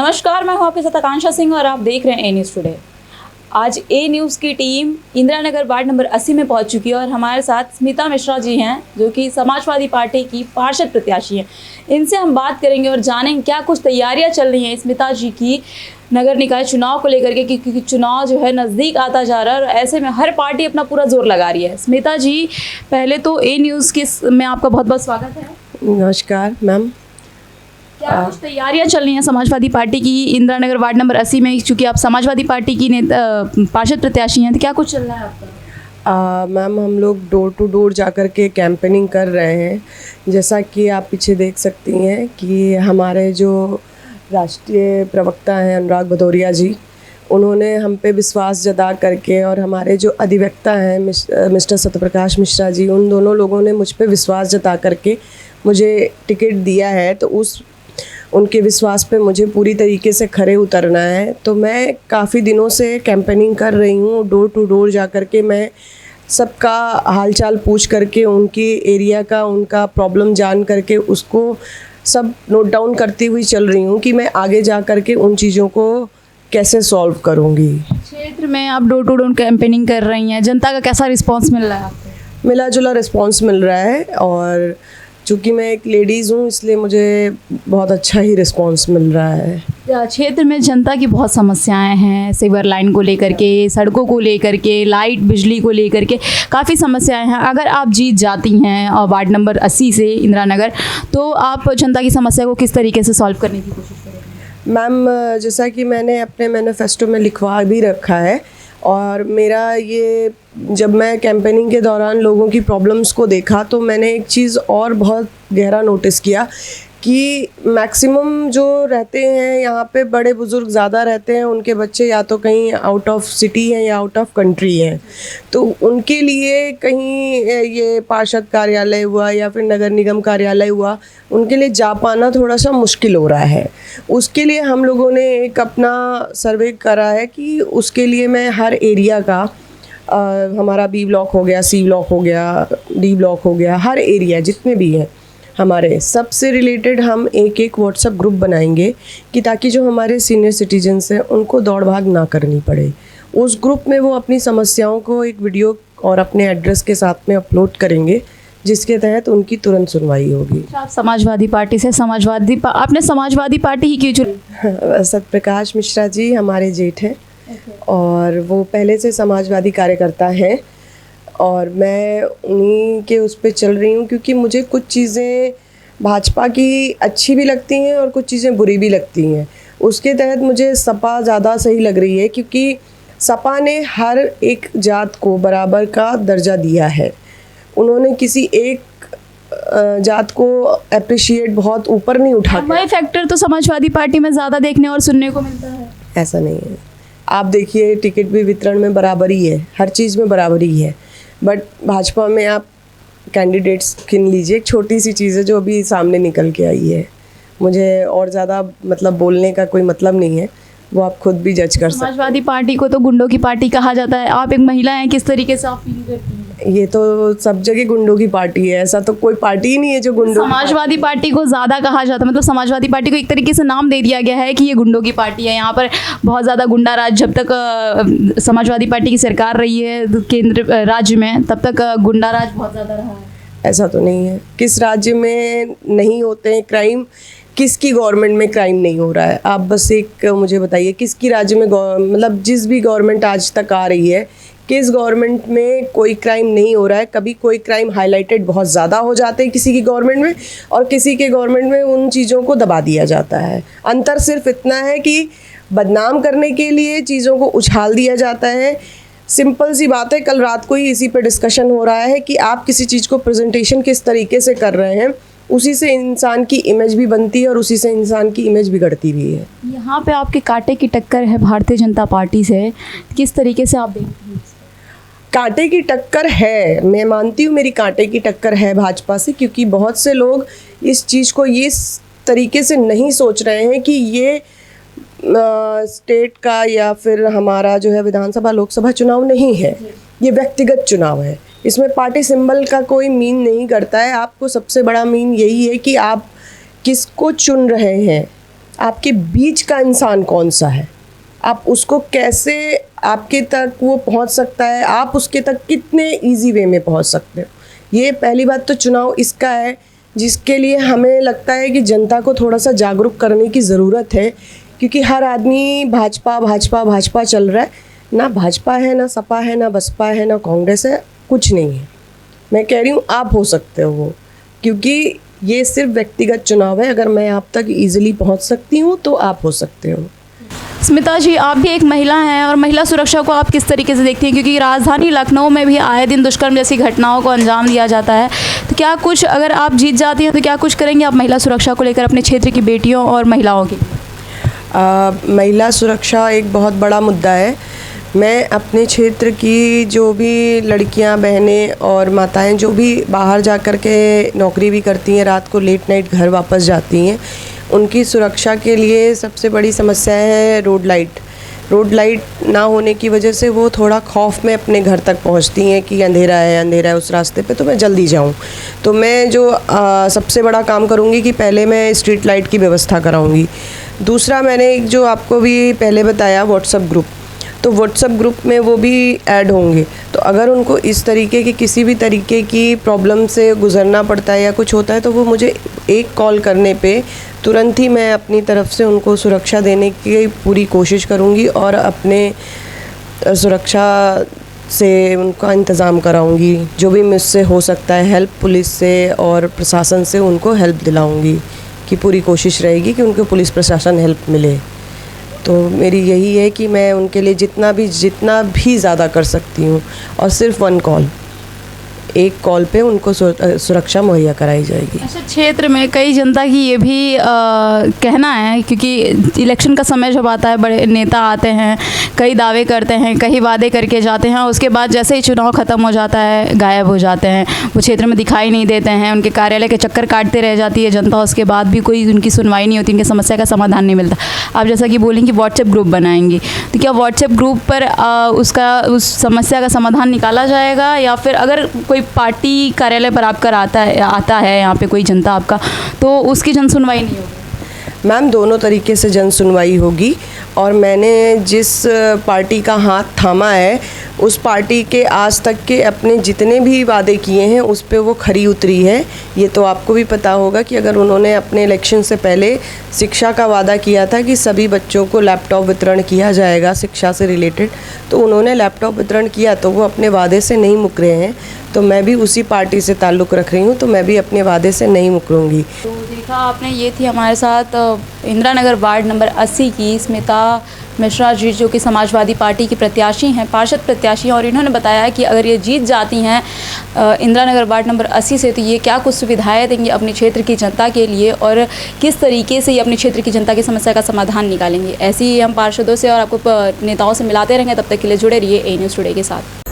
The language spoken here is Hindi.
नमस्कार, मैं हूं आपके साथ आकांक्षा सिंह और आप देख रहे हैं ए न्यूज़ टुडे। आज ए न्यूज़ की team Indira Nagar ward number 80 में पहुंच चुकी है और हमारे साथ स्मिता मिश्रा जी हैं जो कि समाजवादी पार्टी की पार्षद प्रत्याशी हैं। इनसे हम बात करेंगे और जानेंगे क्या कुछ तैयारियां चल रही हैं स्मिता जी की नगर निकाय चुनाव को लेकर के, क्योंकि चुनाव जो है नज़दीक आता जा रहा है और ऐसे में हर पार्टी अपना पूरा जोर लगा रही है। स्मिता जी, पहले तो ए न्यूज़ के में आपका बहुत बहुत स्वागत है। नमस्कार मैम। क्या कुछ तैयारियां चल रही हैं समाजवादी पार्टी की इंदिरा नगर वार्ड नंबर 80 में, चूँकि आप समाजवादी पार्टी की पार्षद प्रत्याशी हैं, तो क्या कुछ चल रहा है आपका? मैम, हम लोग डोर टू डोर जाकर के कैंपेनिंग कर रहे हैं। जैसा कि आप पीछे देख सकती हैं कि हमारे जो राष्ट्रीय प्रवक्ता हैं अनुराग भदौरिया जी, उन्होंने हम पे विश्वास जता करके, और हमारे जो अधिवक्ता हैं मिस्टर सत्यप्रकाश मिश्रा जी, उन दोनों लोगों ने मुझ पे विश्वास जता करके मुझे टिकट दिया है। तो उनके विश्वास पे मुझे पूरी तरीके से खरे उतरना है। तो मैं काफ़ी दिनों से कैंपेनिंग कर रही हूँ, डोर टू डोर जा कर के मैं सबका हालचाल पूछ करके, उनके एरिया का उनका प्रॉब्लम जान करके उसको सब नोट डाउन करती हुई चल रही हूँ कि मैं आगे जा कर के उन चीज़ों को कैसे सॉल्व करूँगी। क्षेत्र में आप डोर टू डोर कैंपेनिंग कर रही हैं, जनता का कैसा रिस्पांस मिल रहा है आपको? मिला जुला रिस्पांस मिल रहा है, और चूँकि मैं एक लेडीज़ हूँ इसलिए मुझे बहुत अच्छा ही रिस्पांस मिल रहा है। क्षेत्र में जनता की बहुत समस्याएं हैं, सीवर लाइन को लेकर के, सड़कों को लेकर के, लाइट बिजली को लेकर के काफ़ी समस्याएं हैं। अगर आप जीत जाती हैं और वार्ड नंबर 80 से इंदिरा नगर, तो आप जनता की समस्या को किस तरीके से सॉल्व करने की कोशिश करेंगे? मैम, जैसा कि मैंने अपने मैनिफेस्टो में लिखवा भी रखा है, और मेरा ये जब मैं कैंपेनिंग के दौरान लोगों की प्रॉब्लम्स को देखा तो मैंने एक चीज़ और बहुत गहरा नोटिस किया कि मैक्सिमम जो रहते हैं यहाँ पे, बड़े बुज़ुर्ग ज़्यादा रहते हैं, उनके बच्चे या तो कहीं आउट ऑफ सिटी हैं या आउट ऑफ कंट्री हैं। तो उनके लिए कहीं ये पार्षद कार्यालय हुआ या फिर नगर निगम कार्यालय हुआ, उनके लिए जा पाना थोड़ा सा मुश्किल हो रहा है। उसके लिए हम लोगों ने एक अपना सर्वे करा है कि उसके लिए मैं हर एरिया का, हमारा बी ब्लॉक हो गया, सी ब्लॉक हो गया, डी ब्लॉक हो गया, हर एरिया जितने भी हैं हमारे, सबसे रिलेटेड हम एक व्हाट्सएप ग्रुप बनाएंगे कि ताकि जो हमारे सीनियर सिटीजन्स हैं उनको दौड़ भाग ना करनी पड़े। उस ग्रुप में वो अपनी समस्याओं को एक वीडियो और अपने एड्रेस के साथ में अपलोड करेंगे, जिसके तहत उनकी तुरंत सुनवाई होगी। आप समाजवादी पार्टी से आपने समाजवादी पार्टी ही क्यों चुनी? सत्यप्रकाश मिश्रा जी हमारे जेठ हैं, और वो पहले से समाजवादी कार्यकर्ता हैं, और मैं उन्हीं के उस पर चल रही हूँ क्योंकि मुझे कुछ चीज़ें भाजपा की अच्छी भी लगती हैं और कुछ चीज़ें बुरी भी लगती हैं। उसके तहत मुझे सपा ज़्यादा सही लग रही है, क्योंकि सपा ने हर एक जात को बराबर का दर्जा दिया है। उन्होंने किसी एक जात को अप्रिशिएट बहुत ऊपर नहीं उठा। वही फैक्टर तो समाजवादी पार्टी में ज़्यादा देखने और सुनने को मिलता है। ऐसा नहीं है, आप देखिए टिकट भी वितरण में बराबरी है, हर चीज़ में बराबरी है। बट भाजपा में आप कैंडिडेट्स गिन लीजिए, एक छोटी सी चीज़ है जो अभी सामने निकल के आई है। मुझे और ज़्यादा मतलब बोलने का कोई मतलब नहीं है, वो आप खुद भी जज कर सकते हैं। समाजवादी पार्टी को तो गुंडों की पार्टी कहा जाता है। आप एक महिला हैं, किस तरीके से आप फील करती हैं? ये तो सब जगह गुंडों की पार्टी है, ऐसा तो कोई पार्टी ही नहीं है जो गुंडों। समाजवादी पार्टी को ज़्यादा कहा जाता है, मतलब समाजवादी पार्टी को एक तरीके से नाम दे दिया गया है कि ये गुंडों की पार्टी है। यहाँ पर बहुत ज़्यादा गुंडा राज, जब तक समाजवादी पार्टी की सरकार रही है केंद्र राज्य में, तब तक गुंडा राज बहुत ज़्यादा रहा है। ऐसा तो नहीं है, किस राज्य में नहीं होते हैं क्राइम, किसकी गवर्नमेंट में क्राइम नहीं हो रहा है? आप बस एक मुझे बताइए, किसकी राज्य में मतलब जिस भी गवर्नमेंट आज तक आ रही है, किस गवर्नमेंट में कोई क्राइम नहीं हो रहा है? कभी कोई क्राइम हाईलाइटेड बहुत ज़्यादा हो जाते हैं किसी की गवर्नमेंट में, और किसी के गवर्नमेंट में उन चीज़ों को दबा दिया जाता है। अंतर सिर्फ इतना है कि बदनाम करने के लिए चीज़ों को उछाल दिया जाता है। सिंपल सी बात है, कल रात को ही इसी पे डिस्कशन हो रहा है कि आप किसी चीज़ को प्रेजेंटेशन किस तरीके से कर रहे हैं, उसी से इंसान की इमेज भी बनती है और उसी से इंसान की इमेज बिगड़ती भी है। यहाँ पे आपके कांटे की टक्कर है भारतीय जनता पार्टी से, किस तरीके से आप देखते हैं? कांटे की टक्कर है, मैं मानती हूँ मेरी कांटे की टक्कर है भाजपा से, क्योंकि बहुत से लोग इस चीज़ को ये तरीके से नहीं सोच रहे हैं कि ये स्टेट का या फिर हमारा जो है विधानसभा लोकसभा चुनाव नहीं है, ये व्यक्तिगत चुनाव है। इसमें पार्टी सिंबल का कोई मीन नहीं करता है। आपको सबसे बड़ा मीन यही है कि आप किसको चुन रहे हैं, आपके बीच का इंसान कौन सा है, आप उसको कैसे आपके तक वो पहुंच सकता है, आप उसके तक कितने इजी वे में पहुंच सकते हो। ये पहली बात तो चुनाव इसका है जिसके लिए हमें लगता है कि जनता को थोड़ा सा जागरूक करने की ज़रूरत है, क्योंकि हर आदमी भाजपा भाजपा भाजपा चल रहा है। ना भाजपा है, ना सपा है, ना बसपा है, ना कांग्रेस है, कुछ नहीं है। मैं कह रही हूँ आप हो सकते हो वो, क्योंकि ये सिर्फ व्यक्तिगत चुनाव है। अगर मैं आप तक ईजिली पहुँच सकती हूँ तो आप हो सकते हो। स्मिता जी, आप भी एक महिला हैं और महिला सुरक्षा को आप किस तरीके से देखती हैं, क्योंकि राजधानी लखनऊ में भी आए दिन दुष्कर्म जैसी घटनाओं को अंजाम दिया जाता है, तो क्या कुछ, अगर आप जीत जाती हैं तो क्या कुछ करेंगे आप महिला सुरक्षा को लेकर अपने क्षेत्र की बेटियों और महिलाओं की? महिला सुरक्षा एक बहुत बड़ा मुद्दा है। मैं अपने क्षेत्र की जो भी लड़कियां, बहनें और माताएं जो भी बाहर जा कर के नौकरी भी करती हैं, रात को लेट नाइट घर वापस जाती हैं, उनकी सुरक्षा के लिए सबसे बड़ी समस्या है रोड लाइट। रोड लाइट ना होने की वजह से वो थोड़ा खौफ में अपने घर तक पहुंचती हैं कि अंधेरा है उस रास्ते पे, तो मैं जल्दी जाऊं। तो मैं जो सबसे बड़ा काम करूंगी कि पहले मैं स्ट्रीट लाइट की व्यवस्था कराऊंगी। दूसरा, मैंने एक जो आपको भी पहले बताया व्हाट्सएप ग्रुप, तो व्हाट्सएप ग्रुप में वो भी ऐड होंगे। तो अगर उनको इस तरीके की किसी भी तरीके की प्रॉब्लम से गुज़रना पड़ता है या कुछ होता है, तो वो मुझे एक कॉल करने पे तुरंत ही मैं अपनी तरफ से उनको सुरक्षा देने की पूरी कोशिश करूँगी और अपने सुरक्षा से उनका इंतज़ाम कराऊँगी। जो भी मुझसे हो सकता है हेल्प, पुलिस से और प्रशासन से उनको हेल्प दिलाऊँगी, कि पूरी कोशिश रहेगी कि उनको पुलिस प्रशासन हेल्प मिले। तो मेरी यही है कि मैं उनके लिए जितना भी ज़्यादा कर सकती हूँ, और सिर्फ एक कॉल पे उनको सुरक्षा मुहैया कराई जाएगी। अच्छा, क्षेत्र में कई जनता की ये भी कहना है, क्योंकि इलेक्शन का समय जब आता है, बड़े नेता आते हैं, कई दावे करते हैं, कई वादे करके जाते हैं, उसके बाद जैसे ही चुनाव ख़त्म हो जाता है गायब हो जाते हैं, वो क्षेत्र में दिखाई नहीं देते हैं, उनके कार्यालय के चक्कर काटते रह जाती है जनता, उसके बाद भी कोई उनकी सुनवाई नहीं होती, उनकी समस्या का समाधान नहीं मिलता। आप जैसा कि बोलें कि व्हाट्सएप ग्रुप बनाएंगी, तो क्या व्हाट्सएप ग्रुप पर उस समस्या का समाधान निकाला जाएगा, या फिर अगर कोई पार्टी कार्यालय पर आपका आता है यहाँ पे कोई जनता आपका, तो उसकी जन सुनवाई नहीं होगी? मैम, दोनों तरीके से जन सुनवाई होगी, और मैंने जिस पार्टी का हाथ थामा है उस पार्टी के आज तक के अपने जितने भी वादे किए हैं उस पे वो खरी उतरी है। ये तो आपको भी पता होगा कि अगर उन्होंने अपने इलेक्शन से पहले शिक्षा का वादा किया था कि सभी बच्चों को लैपटॉप वितरण किया जाएगा शिक्षा से रिलेटेड, तो उन्होंने लैपटॉप वितरण किया, तो वो अपने वादे से नहीं मुक रहे हैं। तो मैं भी उसी पार्टी से ताल्लुक़ रख रही हूँ, तो मैं भी अपने वादे से नहीं मुकरूँगी। तो देखा आपने, ये थी हमारे साथ इंदिरा नगर वार्ड नंबर 80 की स्मिता मिश्रा जी, जो कि समाजवादी पार्टी की प्रत्याशी हैं, पार्षद प्रत्याशी हैं, और इन्होंने बताया कि अगर ये जीत जाती हैं इंदिरा नगर वार्ड नंबर 80 से, तो ये क्या कुछ सुविधाएं देंगी अपने क्षेत्र की जनता के लिए, और किस तरीके से ये अपने क्षेत्र की जनता की समस्या का समाधान निकालेंगे। ऐसे ही हम पार्षदों से और आपको नेताओं से मिलाते रहेंगे। तब तक के लिए जुड़े रहिए ए न्यूज़ टुडे के साथ।